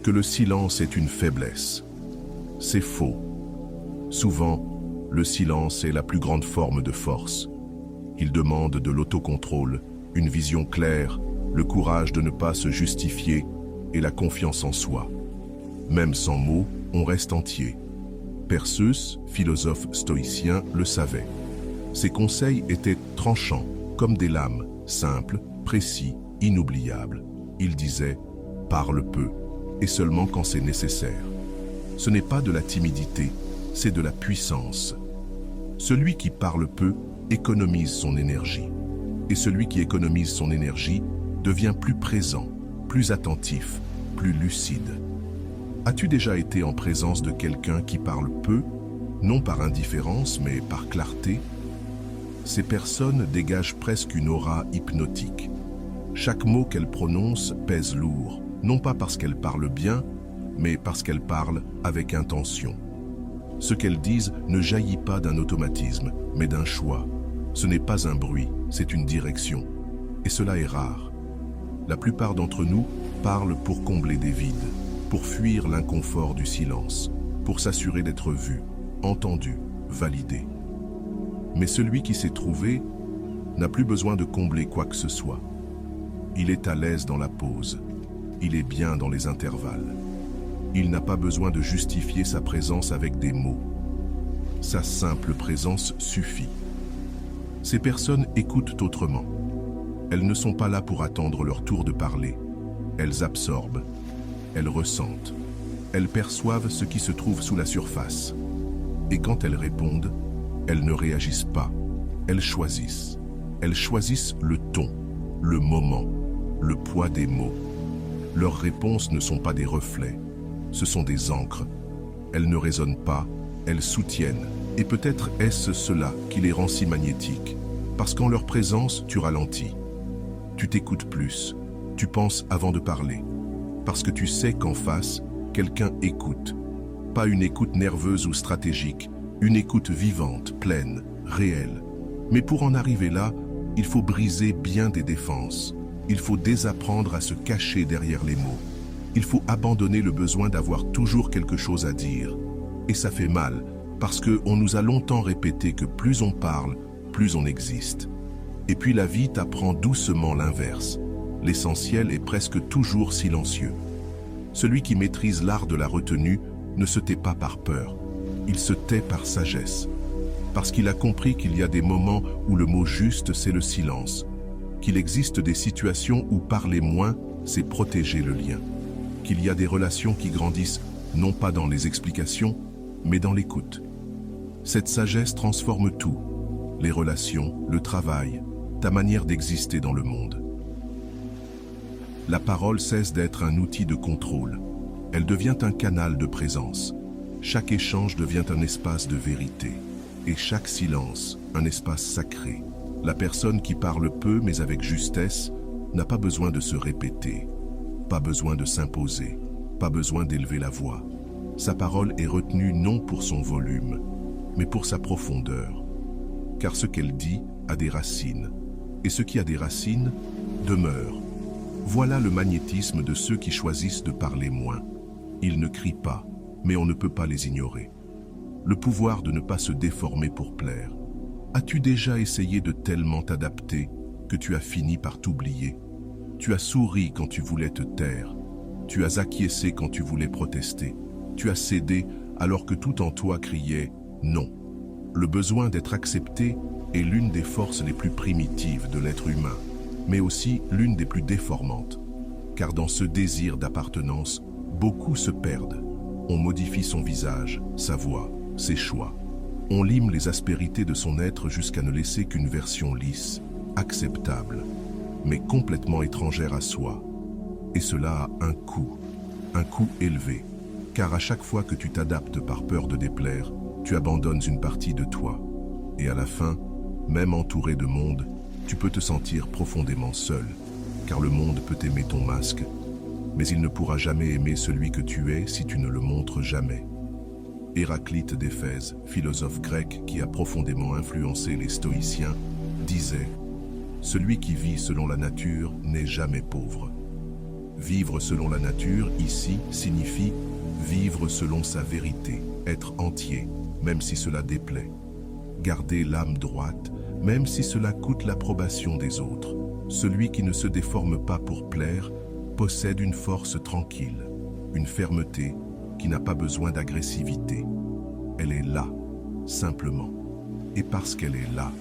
Que le silence est une faiblesse. C'est faux. Souvent, le silence est la plus grande forme de force. Il demande de l'autocontrôle, une vision claire, le courage de ne pas se justifier et la confiance en soi. Même sans mots, on reste entier. Perseus, philosophe stoïcien, le savait. Ses conseils étaient tranchants, comme des lames, simples, précis, inoubliables. Il disait « parle peu » et seulement quand c'est nécessaire. Ce n'est pas de la timidité, c'est de la puissance. Celui qui parle peu économise son énergie. Et celui qui économise son énergie devient plus présent, plus attentif, plus lucide. As-tu déjà été en présence de quelqu'un qui parle peu, non par indifférence mais par clarté? Ces personnes dégagent presque une aura hypnotique. Chaque mot qu'elles prononcent pèse lourd, non pas parce qu'elles parlent bien, mais parce qu'elles parlent avec intention. Ce qu'elles disent ne jaillit pas d'un automatisme, mais d'un choix. Ce n'est pas un bruit, c'est une direction. Et cela est rare. La plupart d'entre nous parlent pour combler des vides, pour fuir l'inconfort du silence, pour s'assurer d'être vu, entendu, validé. Mais celui qui s'est trouvé n'a plus besoin de combler quoi que ce soit. Il est à l'aise dans la pause, il est bien dans les intervalles. Il n'a pas besoin de justifier sa présence avec des mots. Sa simple présence suffit. Ces personnes écoutent autrement. Elles ne sont pas là pour attendre leur tour de parler. Elles absorbent, elles ressentent, elles perçoivent ce qui se trouve sous la surface. Et quand elles répondent, elles ne réagissent pas, elles choisissent. Elles choisissent le ton, le moment, le poids des mots. Leurs réponses ne sont pas des reflets, ce sont des encres. Elles ne résonnent pas, elles soutiennent. Et peut-être est-ce cela qui les rend si magnétiques, parce qu'en leur présence, tu ralentis. Tu t'écoutes plus, tu penses avant de parler, parce que tu sais qu'en face, quelqu'un écoute. Pas une écoute nerveuse ou stratégique, une écoute vivante, pleine, réelle. Mais pour en arriver là, il faut briser bien des défenses. Il faut désapprendre à se cacher derrière les mots. Il faut abandonner le besoin d'avoir toujours quelque chose à dire. Et ça fait mal, parce qu'on nous a longtemps répété que plus on parle, plus on existe. Et puis la vie t'apprend doucement l'inverse. L'essentiel est presque toujours silencieux. Celui qui maîtrise l'art de la retenue ne se tait pas par peur. Il se tait par sagesse. Parce qu'il a compris qu'il y a des moments où le mot juste, c'est le silence. Qu'il existe des situations où parler moins, c'est protéger le lien. Qu'il y a des relations qui grandissent non pas dans les explications, mais dans l'écoute. Cette sagesse transforme tout. Les relations, le travail, ta manière d'exister dans le monde. La parole cesse d'être un outil de contrôle. Elle devient un canal de présence. Chaque échange devient un espace de vérité. Et chaque silence, un espace sacré. La personne qui parle peu mais avec justesse n'a pas besoin de se répéter, pas besoin de s'imposer, pas besoin d'élever la voix. Sa parole est retenue non pour son volume, mais pour sa profondeur. Car ce qu'elle dit a des racines, et ce qui a des racines demeure. Voilà le magnétisme de ceux qui choisissent de parler moins. Ils ne crient pas, mais on ne peut pas les ignorer. Le pouvoir de ne pas se déformer pour plaire. As-tu déjà essayé de tellement t'adapter que tu as fini par t'oublier? Tu as souri quand tu voulais te taire. Tu as acquiescé quand tu voulais protester. Tu as cédé alors que tout en toi criait « non ». Le besoin d'être accepté est l'une des forces les plus primitives de l'être humain, mais aussi l'une des plus déformantes. Car dans ce désir d'appartenance, beaucoup se perdent. On modifie son visage, sa voix, ses choix. On lime les aspérités de son être jusqu'à ne laisser qu'une version lisse, acceptable, mais complètement étrangère à soi. Et cela a un coût élevé. Car à chaque fois que tu t'adaptes par peur de déplaire, tu abandonnes une partie de toi. Et à la fin, même entouré de monde, tu peux te sentir profondément seul, car le monde peut aimer ton masque, mais il ne pourra jamais aimer celui que tu es si tu ne le montres jamais. Héraclite d'Éphèse, philosophe grec qui a profondément influencé les stoïciens, disait « Celui qui vit selon la nature n'est jamais pauvre ». Vivre selon la nature, ici, signifie vivre selon sa vérité, être entier, même si cela déplaît. Garder l'âme droite, même si cela coûte l'approbation des autres. Celui qui ne se déforme pas pour plaire possède une force tranquille, une fermeté qui n'a pas besoin d'agressivité. Elle est là, simplement. Et parce qu'elle est là,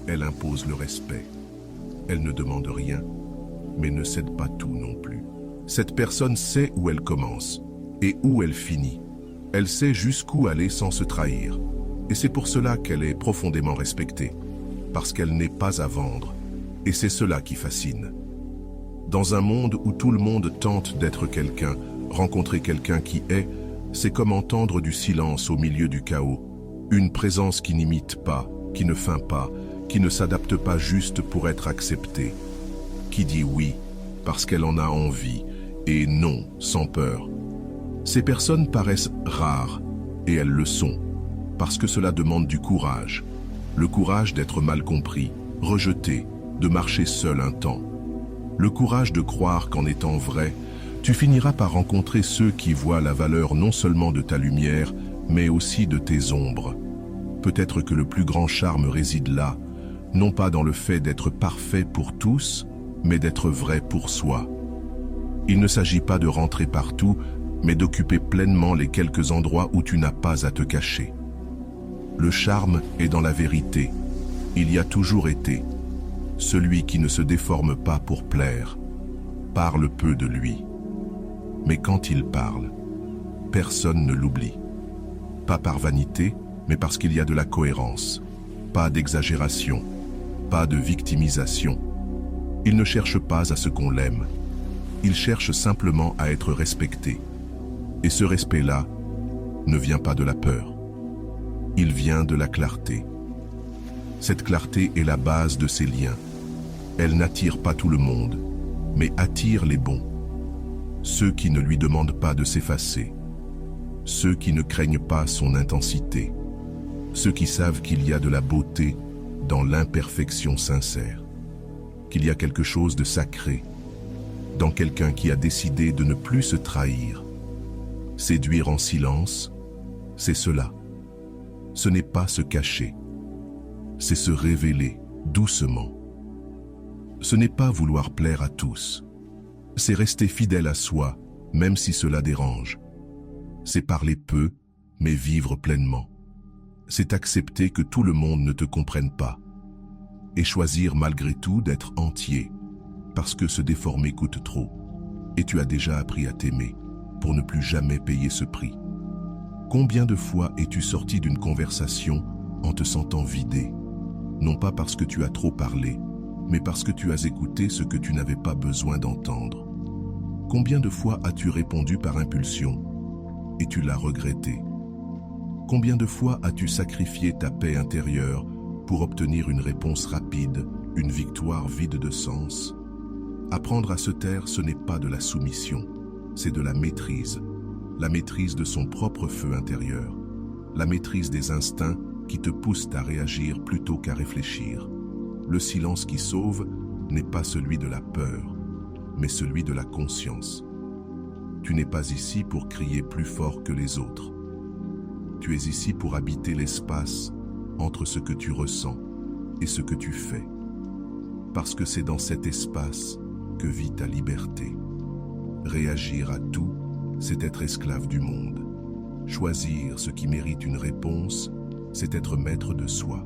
elle impose le respect. Elle ne demande rien, mais ne cède pas tout non plus. Cette personne sait où elle commence et où elle finit. Elle sait jusqu'où aller sans se trahir. Et c'est pour cela qu'elle est profondément respectée, parce qu'elle n'est pas à vendre. Et c'est cela qui fascine. Dans un monde où tout le monde tente d'être quelqu'un, rencontrer quelqu'un qui est, c'est comme entendre du silence au milieu du chaos. Une présence qui n'imite pas, qui ne feint pas, qui ne s'adapte pas juste pour être acceptée. Qui dit oui, parce qu'elle en a envie, et non, sans peur. Ces personnes paraissent rares, et elles le sont, parce que cela demande du courage. Le courage d'être mal compris, rejeté, de marcher seul un temps. Le courage de croire qu'en étant vrai, tu finiras par rencontrer ceux qui voient la valeur non seulement de ta lumière, mais aussi de tes ombres. Peut-être que le plus grand charme réside là, non pas dans le fait d'être parfait pour tous, mais d'être vrai pour soi. Il ne s'agit pas de rentrer partout, mais d'occuper pleinement les quelques endroits où tu n'as pas à te cacher. Le charme est dans la vérité, Il y a toujours été celui qui ne se déforme pas pour plaire, parle peu de lui. Mais quand il parle, personne ne l'oublie. Pas par vanité, mais parce qu'il y a de la cohérence, pas d'exagération, pas de victimisation. Il ne cherche pas à ce qu'on l'aime, il cherche simplement à être respecté. Et ce respect-là ne vient pas de la peur, il vient de la clarté. Cette clarté est la base de ses liens. Elle n'attire pas tout le monde, mais attire les bons. Ceux qui ne lui demandent pas de s'effacer, ceux qui ne craignent pas son intensité, ceux qui savent qu'il y a de la beauté dans l'imperfection sincère, qu'il y a quelque chose de sacré dans quelqu'un qui a décidé de ne plus se trahir. Séduire en silence, c'est cela. Ce n'est pas se cacher, c'est se révéler doucement. Ce n'est pas vouloir plaire à tous, c'est rester fidèle à soi, même si cela dérange. C'est parler peu, mais vivre pleinement. C'est accepter que tout le monde ne te comprenne pas. Et choisir malgré tout d'être entier, parce que se déformer coûte trop. Et tu as déjà appris à t'aimer, pour ne plus jamais payer ce prix. Combien de fois es-tu sorti d'une conversation en te sentant vidé? Non pas parce que tu as trop parlé, mais parce que tu as écouté ce que tu n'avais pas besoin d'entendre. Combien de fois as-tu répondu par impulsion et tu l'as regretté? Combien de fois as-tu sacrifié ta paix intérieure pour obtenir une réponse rapide, une victoire vide de sens? Apprendre à se taire, ce n'est pas de la soumission, c'est de la maîtrise de son propre feu intérieur, la maîtrise des instincts qui te poussent à réagir plutôt qu'à réfléchir. Le silence qui sauve n'est pas celui de la peur, mais celui de la conscience. Tu n'es pas ici pour crier plus fort que les autres. Tu es ici pour habiter l'espace entre ce que tu ressens et ce que tu fais. Parce que c'est dans cet espace que vit ta liberté. Réagir à tout, c'est être esclave du monde. Choisir ce qui mérite une réponse, c'est être maître de soi.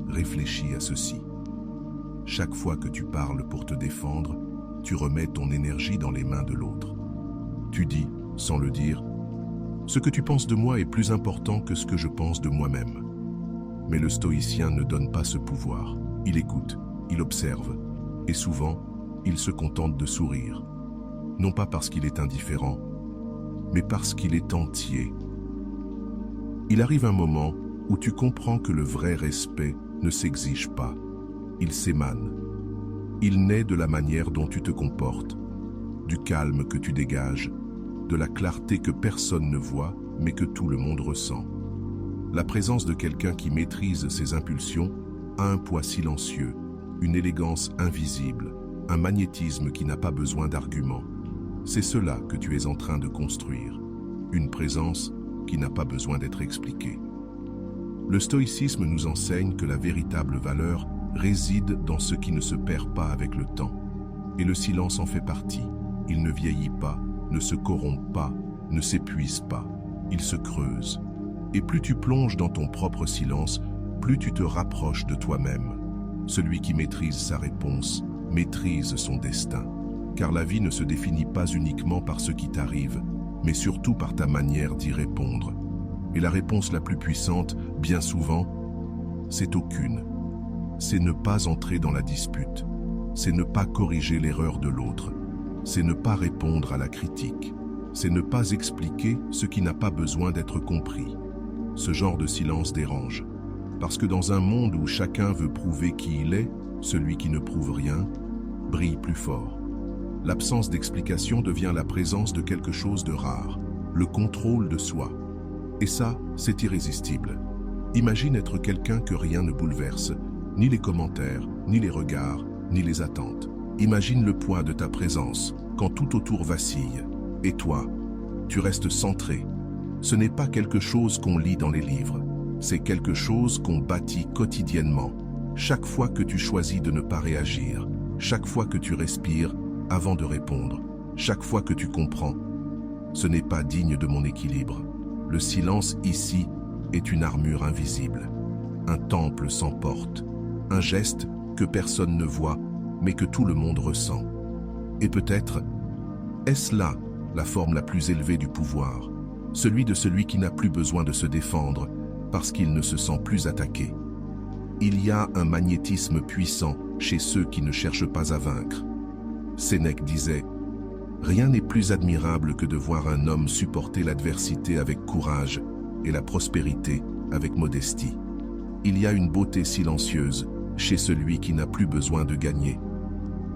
Réfléchis à ceci. Chaque fois que tu parles pour te défendre, tu remets ton énergie dans les mains de l'autre. Tu dis, sans le dire, « Ce que tu penses de moi est plus important que ce que je pense de moi-même. » Mais le stoïcien ne donne pas ce pouvoir. Il écoute, il observe, et souvent, il se contente de sourire. Non pas parce qu'il est indifférent, mais parce qu'il est entier. Il arrive un moment où tu comprends que le vrai respect ne s'exige pas, il s'émane. Il naît de la manière dont tu te comportes, du calme que tu dégages, de la clarté que personne ne voit, mais que tout le monde ressent. La présence de quelqu'un qui maîtrise ses impulsions a un poids silencieux, une élégance invisible, un magnétisme qui n'a pas besoin d'arguments. C'est cela que tu es en train de construire, une présence qui n'a pas besoin d'être expliquée. Le stoïcisme nous enseigne que la véritable valeur réside dans ce qui ne se perd pas avec le temps. Et le silence en fait partie. Il ne vieillit pas, ne se corrompt pas, ne s'épuise pas. Il se creuse. Et plus tu plonges dans ton propre silence, plus tu te rapproches de toi-même. Celui qui maîtrise sa réponse, maîtrise son destin. Car la vie ne se définit pas uniquement par ce qui t'arrive, mais surtout par ta manière d'y répondre. Et la réponse la plus puissante, bien souvent, c'est aucune. C'est ne pas entrer dans la dispute. C'est ne pas corriger l'erreur de l'autre. C'est ne pas répondre à la critique. C'est ne pas expliquer ce qui n'a pas besoin d'être compris. Ce genre de silence dérange. Parce que dans un monde où chacun veut prouver qui il est, celui qui ne prouve rien brille plus fort. L'absence d'explication devient la présence de quelque chose de rare, le contrôle de soi. Et ça, c'est irrésistible. Imagine être quelqu'un que rien ne bouleverse, ni les commentaires, ni les regards, ni les attentes. Imagine le poids de ta présence quand tout autour vacille. Et toi, tu restes centré. Ce n'est pas quelque chose qu'on lit dans les livres, c'est quelque chose qu'on bâtit quotidiennement. Chaque fois que tu choisis de ne pas réagir, chaque fois que tu respires avant de répondre, chaque fois que tu comprends, ce n'est pas digne de mon équilibre. Le silence ici est une armure invisible. un temple sans porte, un geste que personne ne voit, mais que tout le monde ressent. Et peut-être, est-ce là la forme la plus élevée du pouvoir, celui de celui qui n'a plus besoin de se défendre parce qu'il ne se sent plus attaqué. Il y a un magnétisme puissant chez ceux qui ne cherchent pas à vaincre. Sénèque disait « Rien n'est plus admirable que de voir un homme supporter l'adversité avec courage et la prospérité avec modestie. Il y a une beauté silencieuse chez celui qui n'a plus besoin de gagner.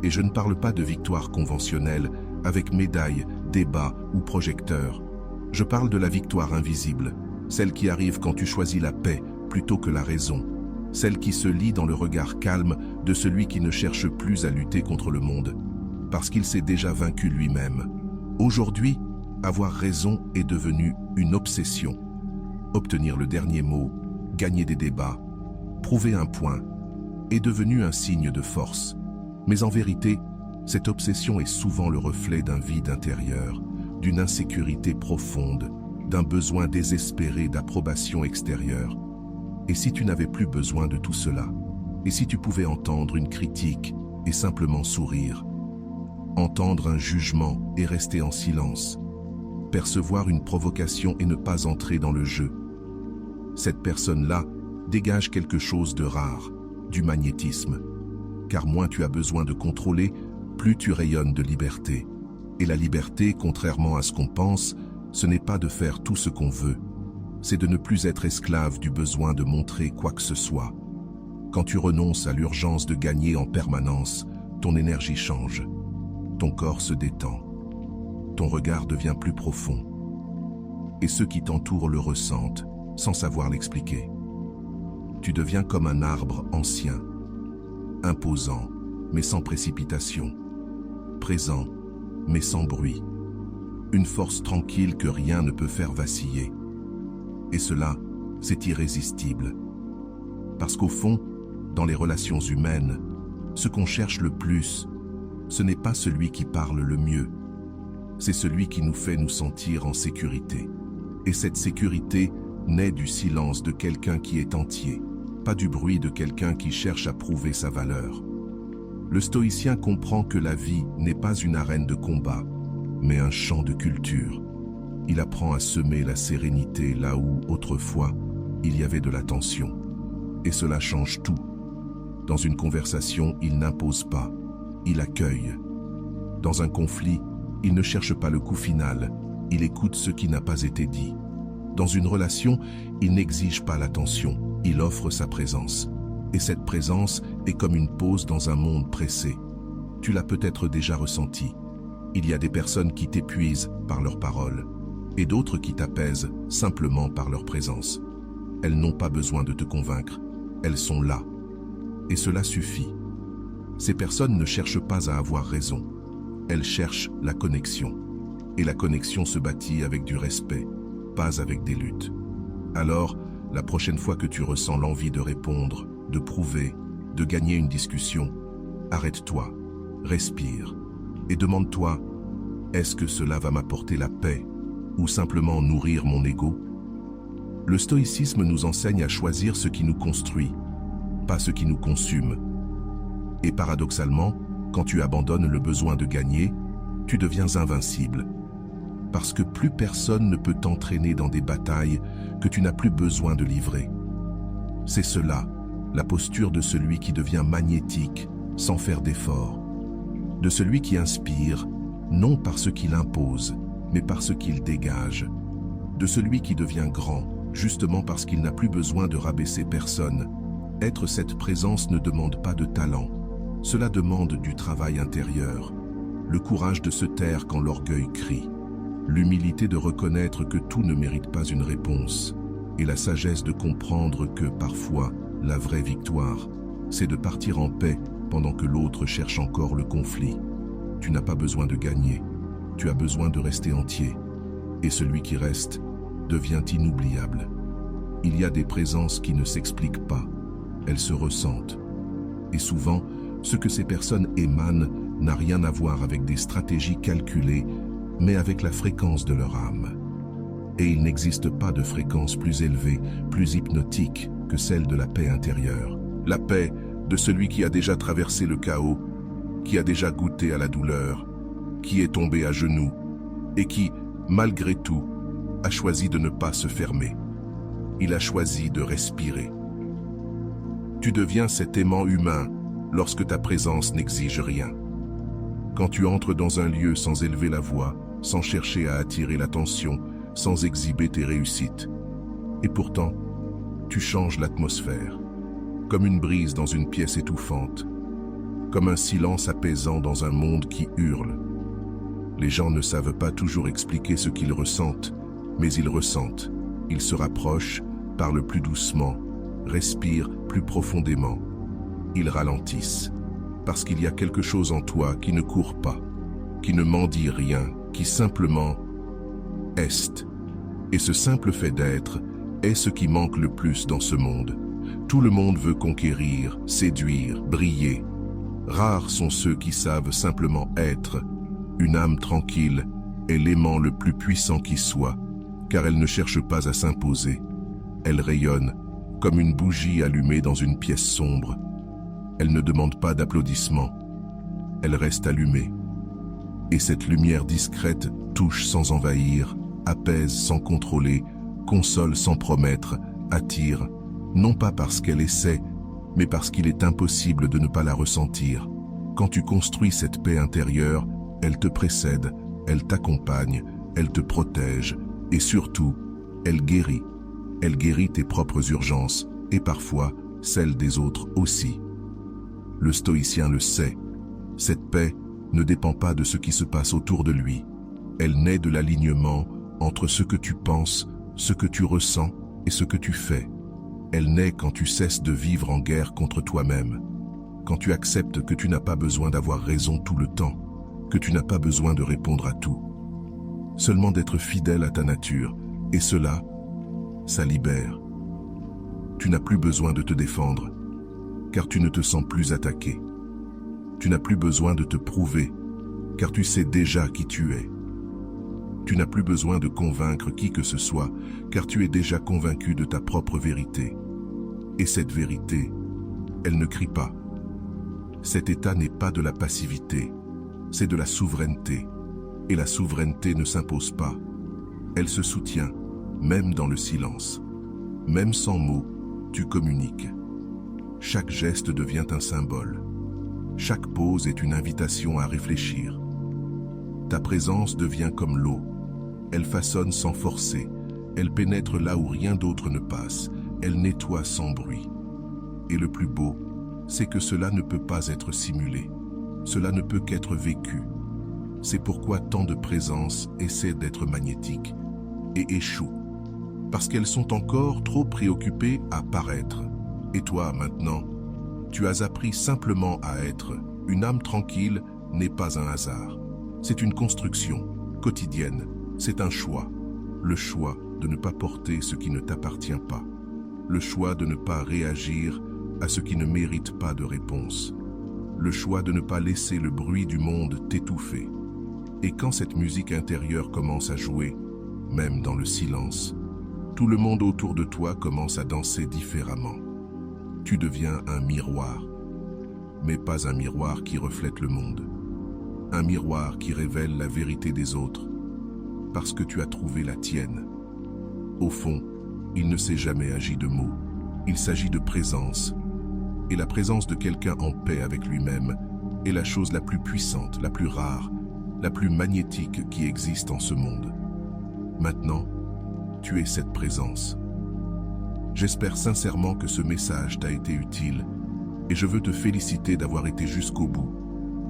Et je ne parle pas de victoire conventionnelle avec médaille, débat ou projecteur. Je parle de la victoire invisible, celle qui arrive quand tu choisis la paix plutôt que la raison, celle qui se lit dans le regard calme de celui qui ne cherche plus à lutter contre le monde, parce qu'il s'est déjà vaincu lui-même. Aujourd'hui, avoir raison est devenu une obsession. Obtenir le dernier mot, gagner des débats, prouver un point, est devenu un signe de force. Mais en vérité, cette obsession est souvent le reflet d'un vide intérieur, d'une insécurité profonde, d'un besoin désespéré d'approbation extérieure. Et si tu n'avais plus besoin de tout cela? Et si tu pouvais entendre une critique et simplement sourire? Entendre un jugement et rester en silence? Percevoir une provocation et ne pas entrer dans le jeu? Cette personne-là dégage quelque chose de rare, du magnétisme. Car moins tu as besoin de contrôler, plus tu rayonnes de liberté. Et la liberté, contrairement à ce qu'on pense, ce n'est pas de faire tout ce qu'on veut. C'est de ne plus être esclave du besoin de montrer quoi que ce soit. Quand tu renonces à l'urgence de gagner en permanence, ton énergie change. Ton corps se détend. Ton regard devient plus profond. Et ceux qui t'entourent le ressentent, sans savoir l'expliquer. Tu deviens comme un arbre ancien, imposant, mais sans précipitation, présent, mais sans bruit, une force tranquille que rien ne peut faire vaciller. Et cela, c'est irrésistible. Parce qu'au fond, dans les relations humaines, ce qu'on cherche le plus, ce n'est pas celui qui parle le mieux, c'est celui qui nous fait nous sentir en sécurité. Et cette sécurité naît du silence de quelqu'un qui est entier, pas du bruit de quelqu'un qui cherche à prouver sa valeur. Le stoïcien comprend que la vie n'est pas une arène de combat, mais un champ de culture. Il apprend à semer la sérénité là où, autrefois, il y avait de la tension. Et cela change tout. Dans une conversation, il n'impose pas, il accueille. Dans un conflit, il ne cherche pas le coup final, il écoute ce qui n'a pas été dit. Dans une relation, il n'exige pas l'attention, il offre sa présence. Et cette présence est comme une pause dans un monde pressé. Tu l'as peut-être déjà ressenti. Il y a des personnes qui t'épuisent par leurs paroles, et d'autres qui t'apaisent simplement par leur présence. Elles n'ont pas besoin de te convaincre, elles sont là. Et cela suffit. Ces personnes ne cherchent pas à avoir raison, elles cherchent la connexion. Et la connexion se bâtit avec du respect, pas avec des luttes. Alors, la prochaine fois que tu ressens l'envie de répondre, de prouver, de gagner une discussion, arrête-toi, respire et demande-toi, est-ce que cela va m'apporter la paix ou simplement nourrir mon ego? Le stoïcisme nous enseigne à choisir ce qui nous construit, pas ce qui nous consume. Et paradoxalement, quand tu abandonnes le besoin de gagner, tu deviens invincible. Parce que plus personne ne peut t'entraîner dans des batailles que tu n'as plus besoin de livrer. C'est cela, la posture de celui qui devient magnétique sans faire d'effort. De celui qui inspire, non par ce qu'il impose, mais par ce qu'il dégage. De celui qui devient grand, justement parce qu'il n'a plus besoin de rabaisser personne. Être cette présence ne demande pas de talent. Cela demande du travail intérieur. Le courage de se taire quand l'orgueil crie. L'humilité de reconnaître que tout ne mérite pas une réponse. Et la sagesse de comprendre que, parfois, la vraie victoire, c'est de partir en paix pendant que l'autre cherche encore le conflit. Tu n'as pas besoin de gagner, tu as besoin de rester entier. Et celui qui reste devient inoubliable. Il y a des présences qui ne s'expliquent pas, elles se ressentent. Et souvent, ce que ces personnes émanent n'a rien à voir avec des stratégies calculées, mais avec la fréquence de leur âme. Et il n'existe pas de fréquence plus élevée, plus hypnotique que celle de la paix intérieure. La paix de celui qui a déjà traversé le chaos, qui a déjà goûté à la douleur, qui est tombé à genoux et qui, malgré tout, a choisi de ne pas se fermer. Il a choisi de respirer. Tu deviens cet aimant humain lorsque ta présence n'exige rien. Quand tu entres dans un lieu sans élever la voix, sans chercher à attirer l'attention, sans exhiber tes réussites. Et pourtant, tu changes l'atmosphère, comme une brise dans une pièce étouffante, comme un silence apaisant dans un monde qui hurle. Les gens ne savent pas toujours expliquer ce qu'ils ressentent, mais ils ressentent. Ils se rapprochent, parlent plus doucement, respirent plus profondément. Ils ralentissent, parce qu'il y a quelque chose en toi qui ne court pas, qui ne mendie rien, qui simplement est. Et ce simple fait d'être est ce qui manque le plus dans ce monde. Tout le monde veut conquérir, séduire, briller. Rares sont ceux qui savent simplement être. Une âme tranquille est l'aimant le plus puissant qui soit, car elle ne cherche pas à s'imposer. Elle rayonne comme une bougie allumée dans une pièce sombre. Elle ne demande pas d'applaudissements. Elle reste allumée. Et cette lumière discrète touche sans envahir, apaise sans contrôler, console sans promettre, attire, non pas parce qu'elle essaie, mais parce qu'il est impossible de ne pas la ressentir. Quand tu construis cette paix intérieure, elle te précède, elle t'accompagne, elle te protège, et surtout, elle guérit. Elle guérit tes propres urgences, et parfois celles des autres aussi. Le stoïcien le sait, cette paix ne dépend pas de ce qui se passe autour de lui. Elle naît de l'alignement entre ce que tu penses, ce que tu ressens et ce que tu fais. Elle naît quand tu cesses de vivre en guerre contre toi-même, quand tu acceptes que tu n'as pas besoin d'avoir raison tout le temps, que tu n'as pas besoin de répondre à tout, seulement d'être fidèle à ta nature, et cela, ça libère. Tu n'as plus besoin de te défendre, car tu ne te sens plus attaqué. Tu n'as plus besoin de te prouver, car tu sais déjà qui tu es. Tu n'as plus besoin de convaincre qui que ce soit, car tu es déjà convaincu de ta propre vérité. Et cette vérité, elle ne crie pas. Cet état n'est pas de la passivité, c'est de la souveraineté. Et la souveraineté ne s'impose pas. Elle se soutient, même dans le silence. Même sans mots, tu communiques. Chaque geste devient un symbole. Chaque pause est une invitation à réfléchir. Ta présence devient comme l'eau. Elle façonne sans forcer. Elle pénètre là où rien d'autre ne passe. Elle nettoie sans bruit. Et le plus beau, c'est que cela ne peut pas être simulé. Cela ne peut qu'être vécu. C'est pourquoi tant de présences essaient d'être magnétiques et échouent. Parce qu'elles sont encore trop préoccupées à paraître. Et toi, maintenant, tu as appris simplement à être. Une âme tranquille n'est pas un hasard. C'est une construction quotidienne. C'est un choix. Le choix de ne pas porter ce qui ne t'appartient pas. Le choix de ne pas réagir à ce qui ne mérite pas de réponse. Le choix de ne pas laisser le bruit du monde t'étouffer. Et quand cette musique intérieure commence à jouer, même dans le silence, tout le monde autour de toi commence à danser différemment. Tu deviens un miroir, mais pas un miroir qui reflète le monde. Un miroir qui révèle la vérité des autres, parce que tu as trouvé la tienne. Au fond, il ne s'est jamais agi de mots, il s'agit de présence. Et la présence de quelqu'un en paix avec lui-même est la chose la plus puissante, la plus rare, la plus magnétique qui existe en ce monde. Maintenant, tu es cette présence. J'espère sincèrement que ce message t'a été utile et je veux te féliciter d'avoir été jusqu'au bout.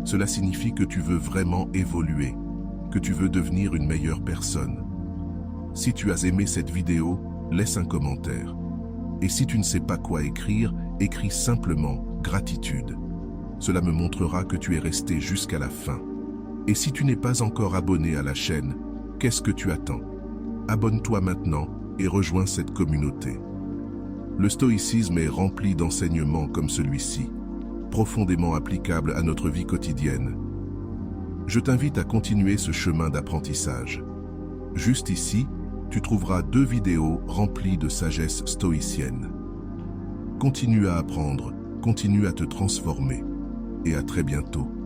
Cela signifie que tu veux vraiment évoluer, que tu veux devenir une meilleure personne. Si tu as aimé cette vidéo, laisse un commentaire. Et si tu ne sais pas quoi écrire, écris simplement « Gratitude ». Cela me montrera que tu es resté jusqu'à la fin. Et si tu n'es pas encore abonné à la chaîne, qu'est-ce que tu attends? Abonne-toi maintenant et rejoins cette communauté. Le stoïcisme est rempli d'enseignements comme celui-ci, profondément applicables à notre vie quotidienne. Je t'invite à continuer ce chemin d'apprentissage. Juste ici, tu trouveras 2 vidéos remplies de sagesse stoïcienne. Continue à apprendre, continue à te transformer. Et à très bientôt.